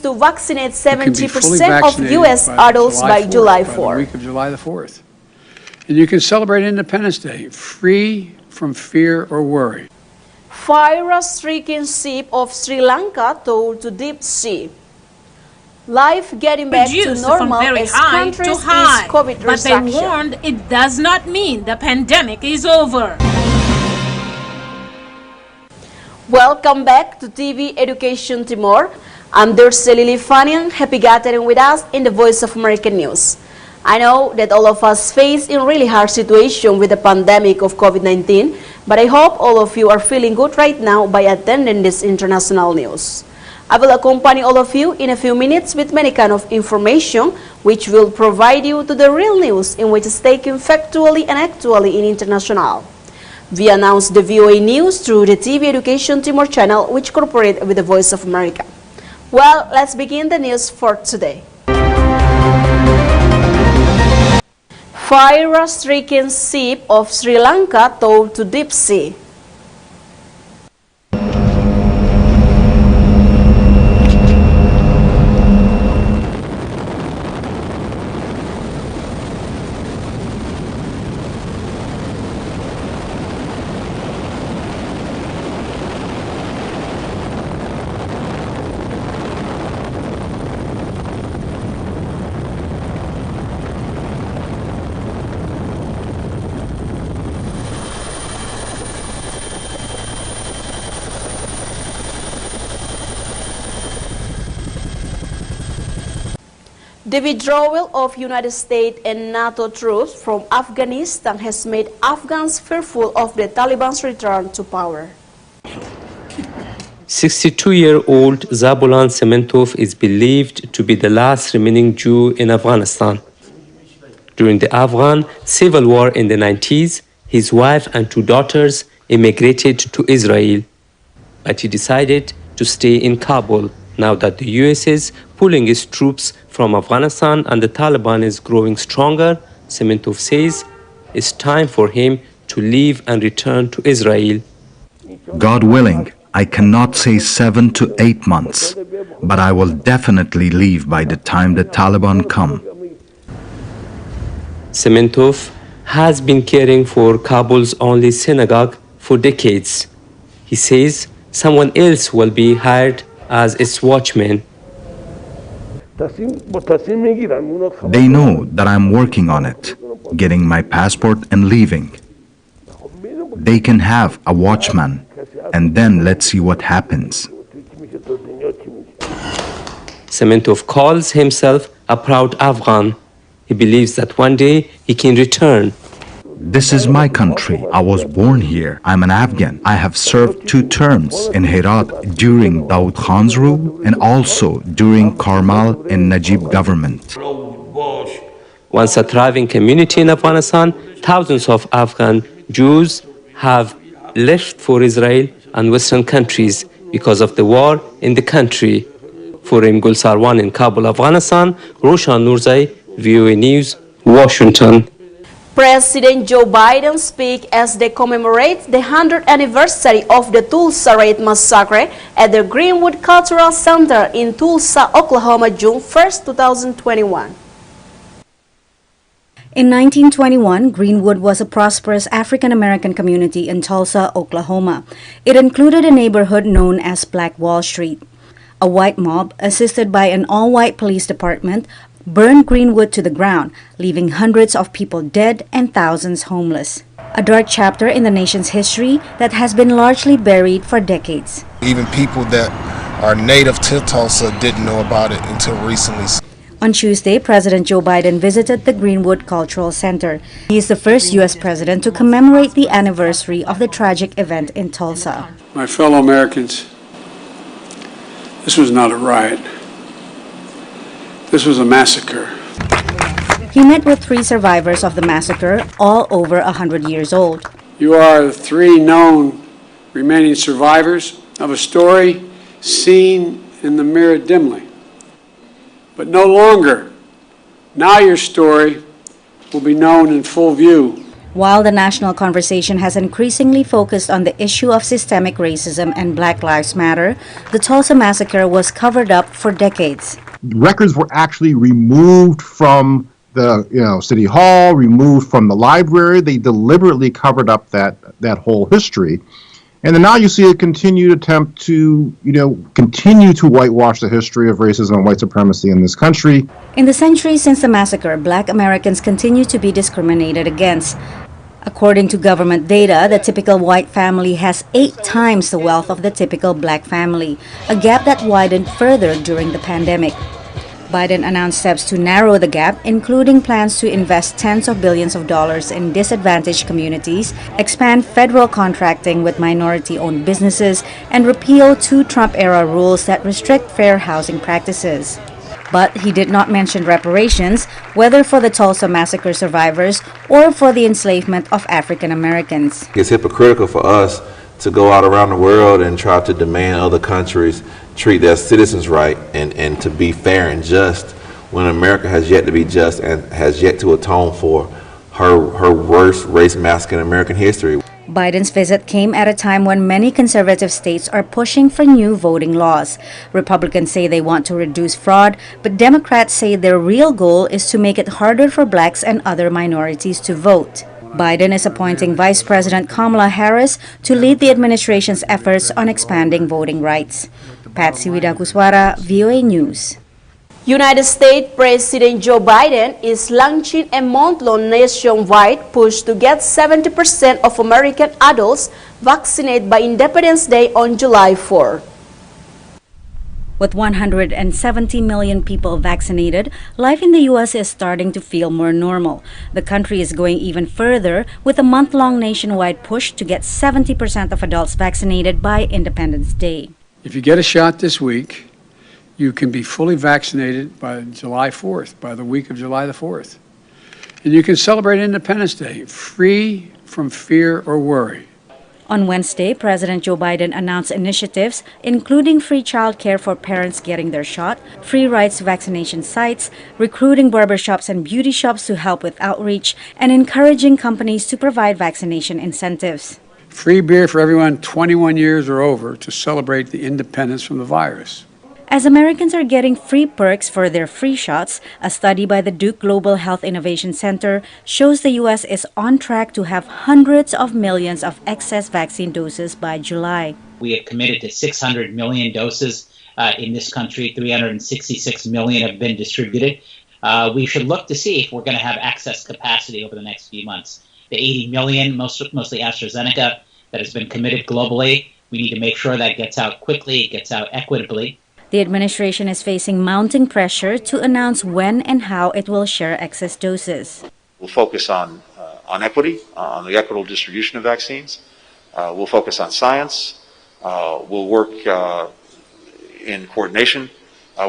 to vaccinate 70% of U.S. adults by July 4th. By the week of July the 4th. And you can celebrate Independence Day free from fear or worry. Fire-stricken ship of Sri Lanka towed to deep sea. Life getting back to normal as countries ease COVID restrictions. But they warned it does not mean the pandemic is over. Welcome back to TV Education Timor. I'm Durselili Fanian. Happy gathering with us in the Voice of American News. I know that all of us face a really hard situation with the pandemic of COVID-19, but I hope all of you are feeling good right now by attending this international news. I will accompany all of you in a few minutes with many kind of information which will provide you to the real news in which is taken factually and actually in international. We announce the VOA news through the TV Education Timor channel which cooperate with the Voice of America. Well, let's begin the news for today. Fire-stricken ship of Sri Lanka towed to deep sea. The withdrawal of United States and NATO troops from Afghanistan has made Afghans fearful of the Taliban's return to power. 62-year-old Zabulan Sementov is believed to be the last remaining Jew in Afghanistan. During the Afghan civil war in the 90s, his wife and 2 daughters immigrated to Israel, but he decided to stay in Kabul now that the US is pulling its troops from Afghanistan and the Taliban is growing stronger. Sementov says it's time for him to leave and return to Israel. God willing, I cannot say 7 to 8 months, but I will definitely leave by the time the Taliban come. Sementov has been caring for Kabul's only synagogue for decades. He says someone else will be hired as its watchman. They know that I'm working on it, getting my passport and leaving. They can have a watchman, and then let's see what happens. Sementov calls himself a proud Afghan. He believes that one day he can return. This is my country. I was born here. I'm an Afghan. I have served 2 terms in Herat during Daud Khan's rule and also during Karmal and Najib government. Once a thriving community in Afghanistan, thousands of Afghan Jews have left for Israel and Western countries because of the war in the country. For Gul Sarwan in Kabul, Afghanistan, Roshan Nurzai, VOA News, Washington. President Joe Biden speaks as they commemorate the 100th anniversary of the Tulsa Raid Massacre at the Greenwood Cultural Center in Tulsa, Oklahoma, June 1, 2021. In 1921, Greenwood was a prosperous African-American community in Tulsa, Oklahoma. It included a neighborhood known as Black Wall Street. A white mob, assisted by an all-white police department, burned Greenwood to the ground, leaving hundreds of people dead and thousands homeless. A dark chapter in the nation's history that has been largely buried for decades. Even people that are native to Tulsa didn't know about it until recently. On Tuesday, President Joe Biden visited the Greenwood Cultural Center. He is the first U.S. president to commemorate the anniversary of the tragic event in Tulsa. My fellow Americans, this was not a riot. This was a massacre. He met with 3 survivors of the massacre, all over 100 years old. You are the 3 known remaining survivors of a story seen in the mirror dimly, but no longer. Now your story will be known in full view. While the national conversation has increasingly focused on the issue of systemic racism and Black Lives Matter, the Tulsa massacre was covered up for decades. Records were actually removed from the city hall, removed from the library. They deliberately covered up that whole history. And then now you see a continued attempt to, continue to whitewash the history of racism and white supremacy in this country. In the centuries since the massacre, Black Americans continue to be discriminated against. According to government data, the typical white family has 8 times the wealth of the typical Black family, a gap that widened further during the pandemic. Biden announced steps to narrow the gap, including plans to invest tens of billions of dollars in disadvantaged communities, expand federal contracting with minority-owned businesses, and repeal 2 Trump-era rules that restrict fair housing practices. But he did not mention reparations, whether for the Tulsa massacre survivors or for the enslavement of African Americans. It's hypocritical for us to go out around the world and try to demand other countries treat their citizens right and to be fair and just when America has yet to be just and has yet to atone for her worst race massacre in American history. Biden's visit came at a time when many conservative states are pushing for new voting laws. Republicans say they want to reduce fraud, but Democrats say their real goal is to make it harder for blacks and other minorities to vote. Biden is appointing Vice President Kamala Harris to lead the administration's efforts on expanding voting rights. Patsy Widakuswara, VOA News. United States President Joe Biden is launching a month-long nationwide push to get 70% of American adults vaccinated by Independence Day on July 4. With 170 million people vaccinated, life in the U.S. is starting to feel more normal. The country is going even further with a month-long nationwide push to get 70% of adults vaccinated by Independence Day. If you get a shot this week, you can be fully vaccinated by July 4th, by the week of July the 4th. And you can celebrate Independence Day free from fear or worry. On Wednesday, President Joe Biden announced initiatives including free child care for parents getting their shot, free rides to vaccination sites, recruiting barbershops and beauty shops to help with outreach, and encouraging companies to provide vaccination incentives. Free beer for everyone 21 years or over to celebrate the independence from the virus. As Americans are getting free perks for their free shots, a study by the Duke Global Health Innovation Center shows the U.S. is on track to have hundreds of millions of excess vaccine doses by July. We have committed to 600 million doses in this country. 366 million have been distributed. We should look to see if we're going to have excess capacity over the next few months. The 80 million, mostly AstraZeneca, that has been committed globally, we need to make sure that gets out quickly, it gets out equitably. The administration is facing mounting pressure to announce when and how it will share excess doses. We'll focus on equity, on the equitable distribution of vaccines. We'll focus on science. We'll work in coordination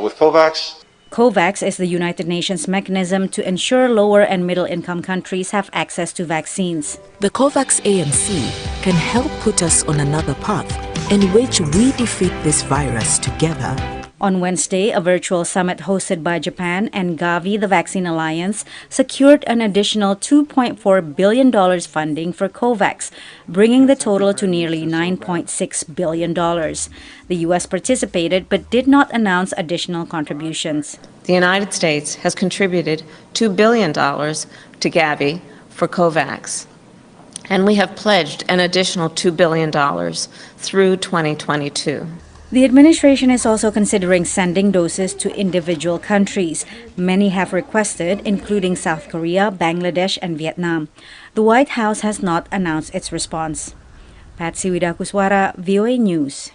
with COVAX. COVAX is the United Nations mechanism to ensure lower and middle-income countries have access to vaccines. The COVAX ANC can help put us on another path in which we defeat this virus together. On Wednesday, a virtual summit hosted by Japan and Gavi, the Vaccine Alliance, secured an additional $2.4 billion funding for COVAX, bringing the total to nearly $9.6 billion. The U.S. participated but did not announce additional contributions. The United States has contributed $2 billion to Gavi for COVAX, and we have pledged an additional $2 billion through 2022. The administration is also considering sending doses to individual countries. Many have requested, including South Korea, Bangladesh, and Vietnam. The White House has not announced its response. Patsy Widakuswara, VOA News.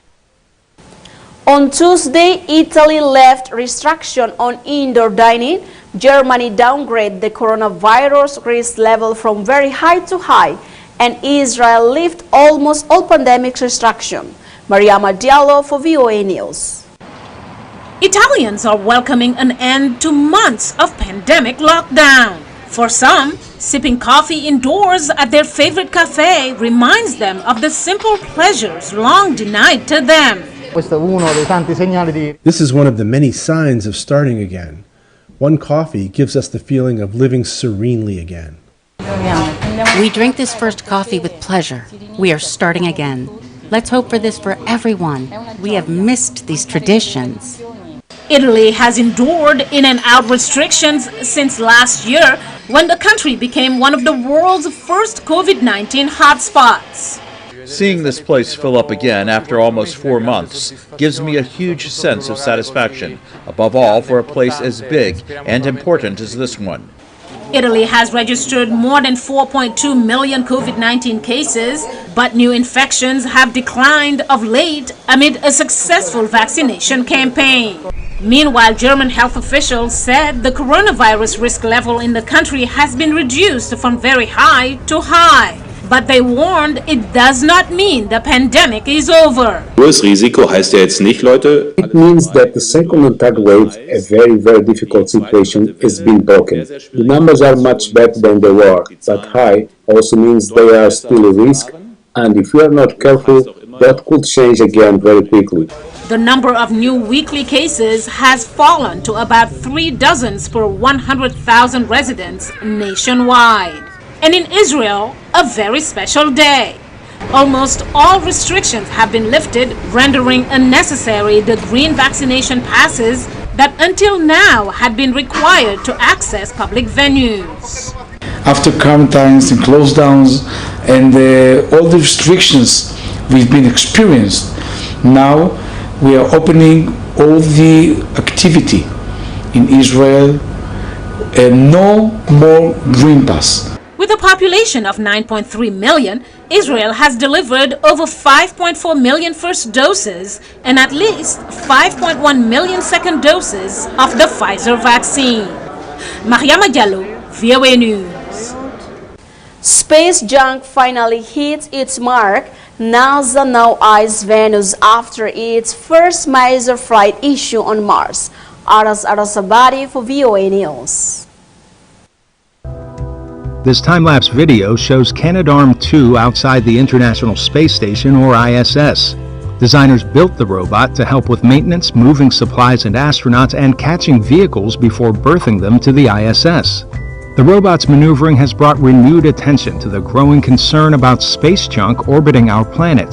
On Tuesday, Italy left restriction on indoor dining. Germany downgraded the coronavirus risk level from very high to high, and Israel lifted almost all pandemic restrictions. Mariama Diallo for VOA News. Italians are welcoming an end to months of pandemic lockdown. For some, sipping coffee indoors at their favorite cafe reminds them of the simple pleasures long denied to them. This is one of the many signs of starting again. One coffee gives us the feeling of living serenely again. We drink this first coffee with pleasure. We are starting again. Let's hope for this for everyone. We have missed these traditions. Italy has endured in and out restrictions since last year when the country became one of the world's first COVID-19 hotspots. Seeing this place fill up again after almost 4 months gives me a huge sense of satisfaction, above all for a place as big and important as this one. Italy has registered more than 4.2 million COVID-19 cases, but new infections have declined of late amid a successful vaccination campaign. Meanwhile, German health officials said the coronavirus risk level in the country has been reduced from very high to high. But they warned it does not mean the pandemic is over. It means that the second and third wave, a very, very difficult situation, is being broken. The numbers are much better than they were, but high also means they are still a risk, and if we are not careful, that could change again very quickly. The number of new weekly cases has fallen to about 3 dozens per 100,000 residents nationwide. And in Israel, a very special day. Almost all restrictions have been lifted, rendering unnecessary the green vaccination passes that until now had been required to access public venues. After quarantines and close downs and all the restrictions we've been experienced, now we are opening all the activity in Israel and no more green pass. With a population of 9.3 million, Israel has delivered over 5.4 million first doses and at least 5.1 million second doses of the Pfizer vaccine. Mariama Diallo, VOA News. Space junk finally hit its mark. NASA now eyes Venus after its first major flight issue on Mars. Aras Arasabadi for VOA News. This time-lapse video shows Canadarm2 outside the International Space Station, or ISS. Designers built the robot to help with maintenance, moving supplies and astronauts, and catching vehicles before berthing them to the ISS. The robot's maneuvering has brought renewed attention to the growing concern about space junk orbiting our planet.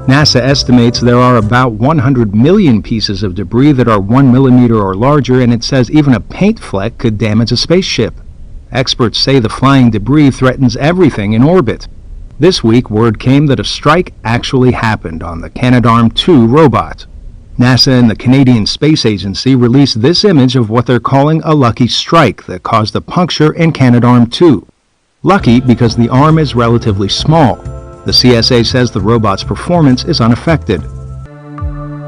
NASA estimates there are about 100 million pieces of debris that are 1 millimeter or larger, and it says even a paint fleck could damage a spaceship. Experts say the flying debris threatens everything in orbit. This week, word came that a strike actually happened on the Canadarm2 robot. NASA and the Canadian Space Agency released this image of what they're calling a lucky strike that caused a puncture in Canadarm2. Lucky because the arm is relatively small. The CSA says the robot's performance is unaffected.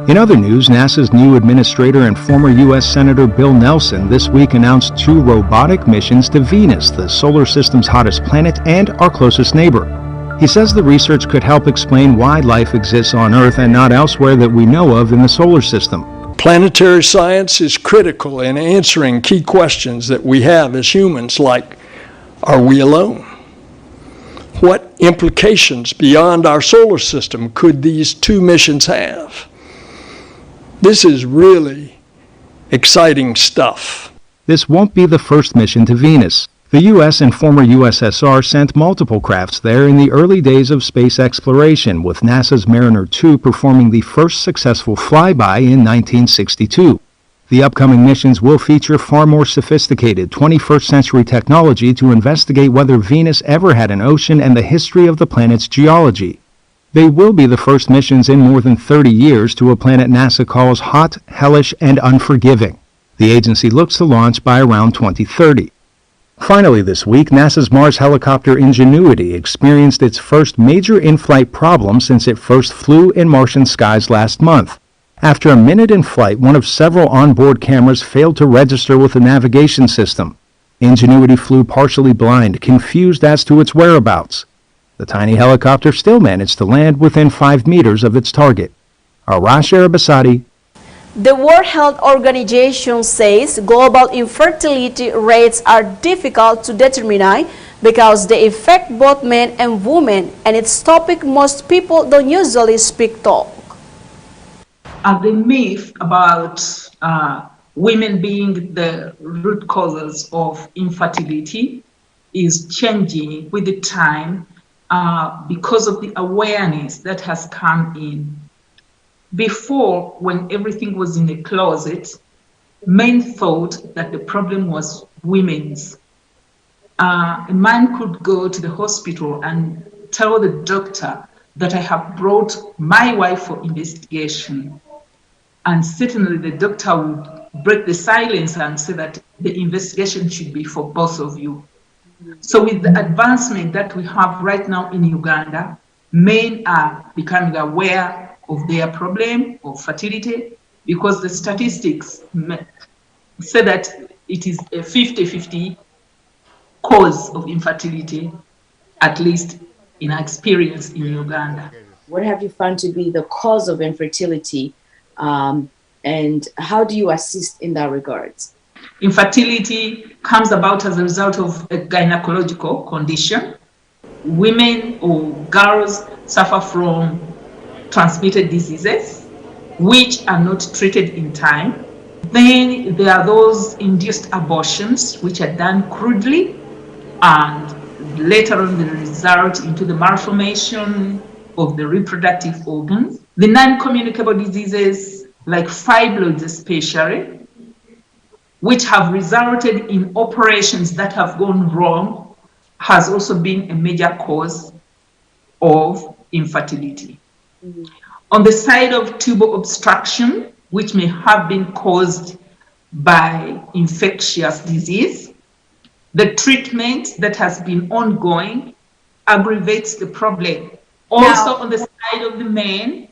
In other news, NASA's new administrator and former U.S. Senator Bill Nelson this week announced 2 robotic missions to Venus, the solar system's hottest planet and our closest neighbor. He says the research could help explain why life exists on Earth and not elsewhere that we know of in the solar system. Planetary science is critical in answering key questions that we have as humans, like, are we alone? What implications beyond our solar system could these 2 missions have? This is really exciting stuff. This won't be the first mission to Venus. The U.S. and former USSR sent multiple crafts there in the early days of space exploration, with NASA's Mariner 2 performing the first successful flyby in 1962. The upcoming missions will feature far more sophisticated 21st century technology to investigate whether Venus ever had an ocean and the history of the planet's geology. They will be the first missions in more than 30 years to a planet NASA calls hot, hellish, and unforgiving. The agency looks to launch by around 2030. Finally this week, NASA's Mars helicopter Ingenuity experienced its first major in-flight problem since it first flew in Martian skies last month. After a minute in flight, one of several onboard cameras failed to register with the navigation system. Ingenuity flew partially blind, confused as to its whereabouts. The tiny helicopter still managed to land within 5 meters of its target. Arash Arabasadi. The World Health Organization says global infertility rates are difficult to determine because they affect both men and women, and it's a topic most people don't usually speak talk. The myth about women being the root causes of infertility is changing with the time because of the awareness that has come in. Before, when everything was in the closet, men thought that the problem was women's. A man could go to the hospital and tell the doctor that I have brought my wife for investigation. And certainly the doctor would break the silence and say that the investigation should be for both of you. So with the advancement that we have right now in Uganda, men are becoming aware of their problem of fertility because the statistics say that it is a 50-50 cause of infertility, at least in our experience in Uganda. What have you found to be the cause of infertility, and how do you assist in that regard? Infertility comes about as a result of a gynecological condition. Women or girls suffer from transmitted diseases which are not treated in time. Then there are those induced abortions which are done crudely, and later on they result into the malformation of the reproductive organs. The non-communicable diseases like fibroids especially, which have resulted in operations that have gone wrong, has also been a major cause of infertility. On the side of tubal obstruction, which may have been caused by infectious disease, the treatment that has been ongoing aggravates the problem. Also on the side of the men,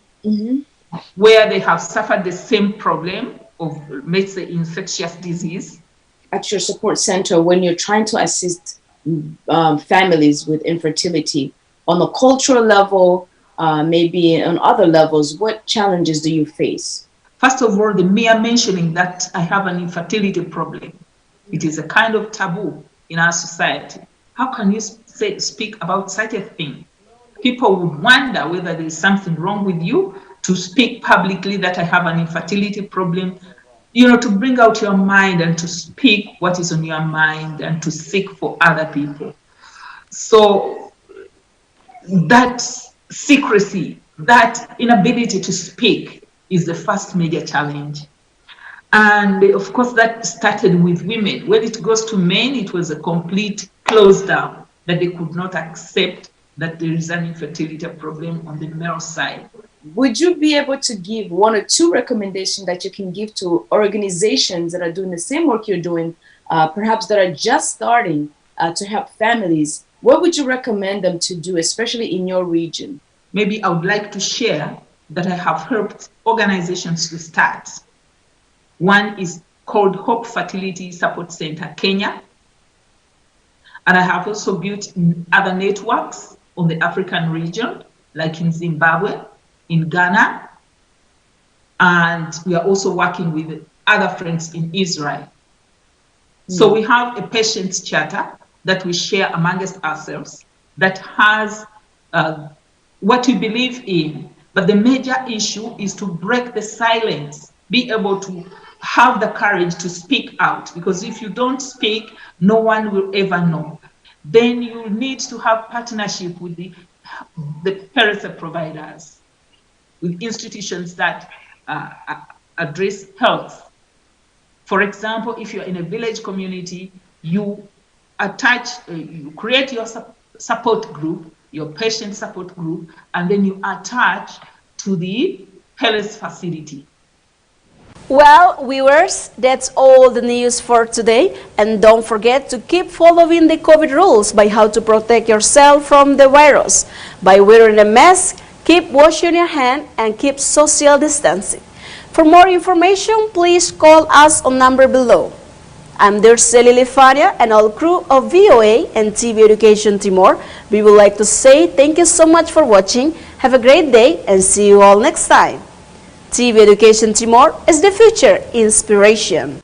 where they have suffered the same problem of, let's say, infectious disease. At your support center, when you're trying to assist families with infertility, on a cultural level, maybe on other levels, what challenges do you face? First of all, the mere mentioning that I have an infertility problem, it is a kind of taboo in our society. How can you speak about such a thing? People would wonder whether there is something wrong with you to speak publicly that I have an infertility problem, you know, to bring out your mind and to speak what is on your mind and to seek for other people. So that secrecy, that inability to speak is the first major challenge. And of course, that started with women. When it goes to men, it was a complete close down, that they could not accept that there is an infertility problem on the male side. Would you be able to give one or two recommendations that you can give to organizations that are doing the same work you're doing, perhaps that are just starting to help families? What would you recommend them to do, especially in your region? Maybe I would like to share that I have helped organizations to start. One is called Hope Fertility Support Center Kenya. And I have also built other networks on the African region, like in Zimbabwe, in Ghana, and we are also working with other friends in Israel. So we have a patient's charter that we share amongst ourselves that has what we believe in, but the major issue is to break the silence, be able to have the courage to speak out, because if you don't speak, no one will ever know. Then you need to have partnership with the health providers, with institutions that address health. For example, if you're in a village community, you you create your support group, your patient support group, and then you attach to the health facility. Well, viewers, that's all the news for today. And don't forget to keep following the COVID rules by how to protect yourself from the virus. By wearing a mask, keep washing your hands, and keep social distancing. For more information, please call us on number below. I'm their Celilifania and all crew of VOA and TV Education Timor. We would like to say thank you so much for watching. Have a great day and see you all next time. TV Education Timor is the future inspiration.